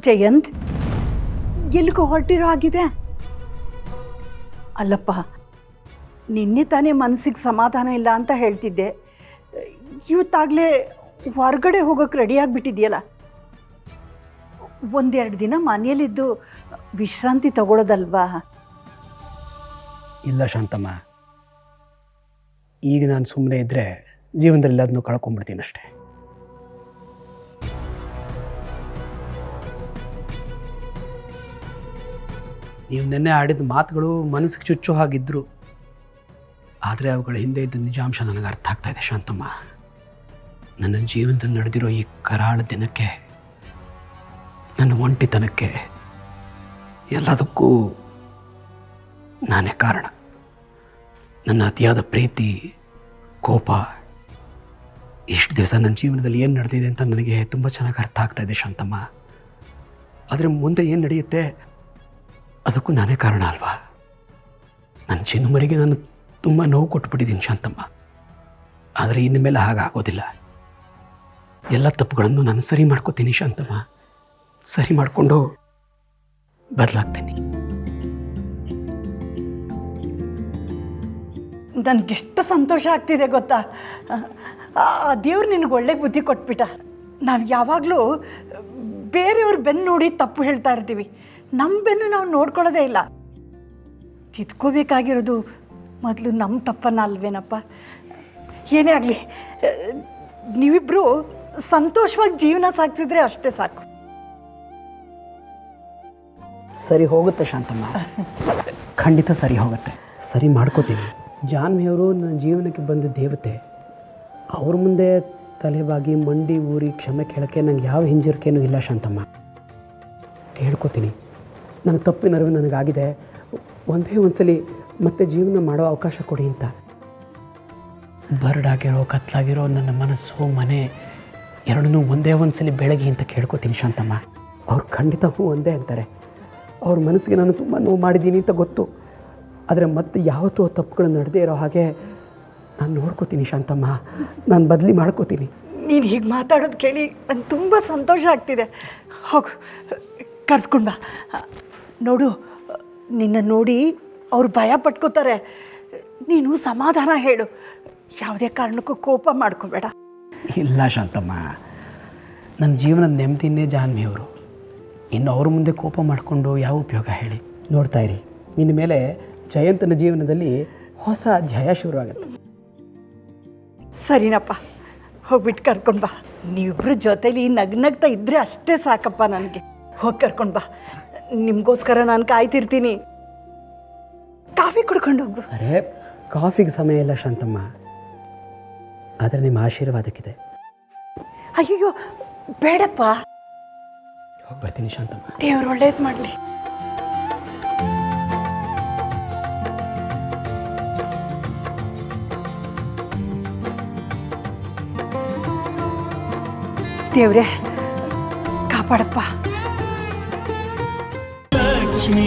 ಜಯಂತ್ ಎಲ್ಲಿಗೂ ಹೊರಟಿರೋ ಆಗಿದೆ. ಅಲ್ಲಪ್ಪ, ನಿನ್ನೆ ತಾನೇ ಮನಸ್ಸಿಗೆ ಸಮಾಧಾನ ಇಲ್ಲ ಅಂತ ಹೇಳ್ತಿದ್ದೆ. ಇವತ್ತಾಗಲೇ ಹೊರಗಡೆ ಹೋಗೋಕೆ ರೆಡಿಯಾಗಿಬಿಟ್ಟಿದೆಯಲ್ಲ. ಒಂದೆರಡು ದಿನ ಮನೆಯಲ್ಲಿದ್ದು ವಿಶ್ರಾಂತಿ ತಗೊಳ್ಳೋದಲ್ವಾ? ಇಲ್ಲ ಶಾಂತಮ್ಮ, ಈಗ ನಾನು ಸುಮ್ಮನೆ ಇದ್ದರೆ ಜೀವನದಲ್ಲಿ ಅದನ್ನು ಕಳ್ಕೊಂಡ್ಬಿಡ್ತೀನಿ ಅಷ್ಟೇ. ನೀವು ನಿನ್ನೆ ಆಡಿದ ಮಾತುಗಳು ಮನಸ್ಸಿಗೆ ಚುಚ್ಚೋ ಹಾಗಿದ್ರು, ಆದರೆ ಅವುಗಳ ಹಿಂದೆ ಇದ್ದ ನಿಜಾಂಶ ನನಗೆ ಅರ್ಥ ಆಗ್ತಾ ಇದೆ ಶಾಂತಮ್ಮ. ನನ್ನ ಜೀವನದಲ್ಲಿ ನಡೆದಿರೋ ಈ ಕರಾಳ ದಿನಕ್ಕೆ, ನನ್ನ ಒಂಟಿತನಕ್ಕೆ, ಎಲ್ಲದಕ್ಕೂ ನಾನೇ ಕಾರಣ. ನನ್ನ ಅತಿಯಾದ ಪ್ರೀತಿ, ಕೋಪ, ಇಷ್ಟು ದಿವಸ ನನ್ನ ಜೀವನದಲ್ಲಿ ಏನು ನಡೆದಿದೆ ಅಂತ ನನಗೆ ತುಂಬ ಚೆನ್ನಾಗಿ ಅರ್ಥ ಆಗ್ತಾ ಇದೆ ಶಾಂತಮ್ಮ. ಆದರೆ ಮುಂದೆ ಏನು ನಡೆಯುತ್ತೆ ಅದಕ್ಕೂ ನಾನೇ ಕಾರಣ ಅಲ್ವಾ? ನನ್ನ ಚಿನ್ನಮರಿಗೆ ನಾನು ತುಂಬ ನೋವು ಕೊಟ್ಟುಬಿಟ್ಟಿದ್ದೀನಿ ಶಾಂತಮ್ಮ. ಆದರೆ ಇನ್ನು ಮೇಲೆ ಹಾಗಾಗೋದಿಲ್ಲ. ಎಲ್ಲ ತಪ್ಪುಗಳನ್ನು ನಾನು ಸರಿ ಮಾಡ್ಕೋತೀನಿ ಶಾಂತಮ್ಮ. ಸರಿ ಮಾಡಿಕೊಂಡು ಬದಲಾಗ್ತೀನಿ. ನನಗೆಷ್ಟು ಸಂತೋಷ ಆಗ್ತಿದೆ ಗೊತ್ತಾ? ಆ ದೇವ್ರು ನಿನಗೆ ಒಳ್ಳೆ ಬುದ್ಧಿ ಕೊಟ್ಬಿಟ್ಟ. ನಾವು ಯಾವಾಗಲೂ ಬೇರೆಯವ್ರ ಬೆನ್ನು ನೋಡಿ ತಪ್ಪು ಹೇಳ್ತಾ ಇರ್ತೀವಿ. ನಮ್ಮ ಬೆನ್ನು ನಾವು ನೋಡ್ಕೊಳ್ಳೋದೇ ಇಲ್ಲ. ತಿದ್ಕೋಬೇಕಾಗಿರೋದು ಮೊದಲು ನಮ್ಮ ತಪ್ಪನ್ನು ಅಲ್ವೇನಪ್ಪ? ಏನೇ ಆಗಲಿ, ನೀವಿಬ್ಬರು ಸಂತೋಷವಾಗಿ ಜೀವನ ಸಾಗಿಸಿದ್ರೆ ಅಷ್ಟೇ ಸಾಕು. ಸರಿ ಹೋಗುತ್ತೆ ಶಾಂತಮ್ಮ, ಖಂಡಿತ ಸರಿ ಹೋಗುತ್ತೆ. ಸರಿ ಮಾಡ್ಕೋತೀನಿ. ಜಾನ್ವಿಯವರು ನನ್ನ ಜೀವನಕ್ಕೆ ಬಂದ ದೇವತೆ. ಅವ್ರ ಮುಂದೆ ತಲೆಬಾಗಿ ಮಂಡಿ ಊರಿ ಕ್ಷಮೆ ಕೇಳೋಕ್ಕೆ ನಂಗೆ ಯಾವ ಹಿಂಜರಿಕೆನೂ ಇಲ್ಲ ಶಾಂತಮ್ಮ. ಕೇಳ್ಕೊತೀನಿ, ನನ್ನ ತಪ್ಪಿನ ಅರಿವು ನನಗಾಗಿದೆ. ಒಂದೇ ಒಂದ್ಸಲಿ ಮತ್ತೆ ಜೀವನ ಮಾಡೋ ಅವಕಾಶ ಕೊಡಿ ಅಂತ. ಬರಡಾಗಿರೋ ಕತ್ಲಾಗಿರೋ ನನ್ನ ಮನಸ್ಸು ಮನೆ ಎರಡನ್ನೂ ಒಂದೇ ಒಂದ್ಸಲಿ ಬೆಳಗ್ಗೆ ಅಂತ ಕೇಳ್ಕೊತೀನಿ ಶಾಂತಮ್ಮ. ಅವ್ರು ಖಂಡಿತ ಒಂದೇ ಅಂತಾರೆ. ಅವ್ರ ಮನಸ್ಸಿಗೆ ನಾನು ತುಂಬ ನೋವು ಮಾಡಿದ್ದೀನಿ ಅಂತ ಗೊತ್ತು. ಆದರೆ ಮತ್ತೆ ಯಾವತ್ತೂ ತಪ್ಪುಗಳು ನಡೆದೇ ಇರೋ ಹಾಗೆ ನಾನು ನೋಡ್ಕೋತೀನಿ ಶಾಂತಮ್ಮ. ನಾನು ಬದಲಿ ಮಾಡ್ಕೋತೀನಿ. ನೀನು ಹೀಗೆ ಮಾತಾಡೋದು ಕೇಳಿ ನಂಗೆ ತುಂಬ ಸಂತೋಷ ಆಗ್ತಿದೆ. ಹೋಗು, ಕರ್ಸ್ಕೊಂಡು ಬಾ. ನೋಡು, ನಿನ್ನ ನೋಡಿ ಅವ್ರು ಭಯ ಪಟ್ಕೋತಾರೆ. ನೀನು ಸಮಾಧಾನ ಹೇಳು. ಯಾವುದೇ ಕಾರಣಕ್ಕೂ ಕೋಪ ಮಾಡ್ಕೋಬೇಡ. ಇಲ್ಲ ಶಾಂತಮ್ಮ, ನನ್ನ ಜೀವನದ ನೆಮ್ಮದಿನೇ ಜಾನ್ವಿಯವರು. ಇನ್ನು ಅವ್ರ ಮುಂದೆ ಕೋಪ ಮಾಡಿಕೊಂಡು ಯಾವ ಉಪಯೋಗ ಹೇಳಿ? ನೋಡ್ತಾ ಇರಿ, ಇನ್ನು ಮೇಲೆ ಜಯಂತನ ಜೀವನದಲ್ಲಿ ಹೊಸ ಅಧ್ಯಾಯ ಶುರುವಾಗುತ್ತೆ. ಸರಿನಪ್ಪ, ಹೋಗ್ಬಿಟ್ಟು ಕರ್ಕೊಂಡು ಬಾ. ನೀವಿಬ್ಬರು ಜೊತೇಲಿ ನಗ್ನಗ್ತಾ ಇದ್ದರೆ ಅಷ್ಟೇ ಸಾಕಪ್ಪ ನನಗೆ. ಹೋಗಿ ಕರ್ಕೊಂಡು ಬಾ. ನಿಮಗೋಸ್ಕರ ನಾನು ಕಾಯ್ತಿರ್ತೀನಿ. ಕಾಫಿ ಕುಡ್ಕೊಂಡು ಹೋಗು. ಅರೆ, ಕಾಫಿಗೆ ಸಮಯ ಇಲ್ಲ ಶಾಂತಮ್ಮ, ಆದರೆ ನಿಮ್ಮ ಆಶೀರ್ವಾದಕ್ಕಿದೆ. ಅಯ್ಯೋ ಬೇಡಪ್ಪ, ಹೋಗಿ ಬರ್ತೀನಿ ಶಾಂತಮ್ಮ. ದೇವ್ರು ಒಳ್ಳೇದು ಮಾಡಲಿ. ದೇವ್ರೆ ಕಾಪಾಡಪ್ಪ. ಲಕ್ಷ್ಮೀ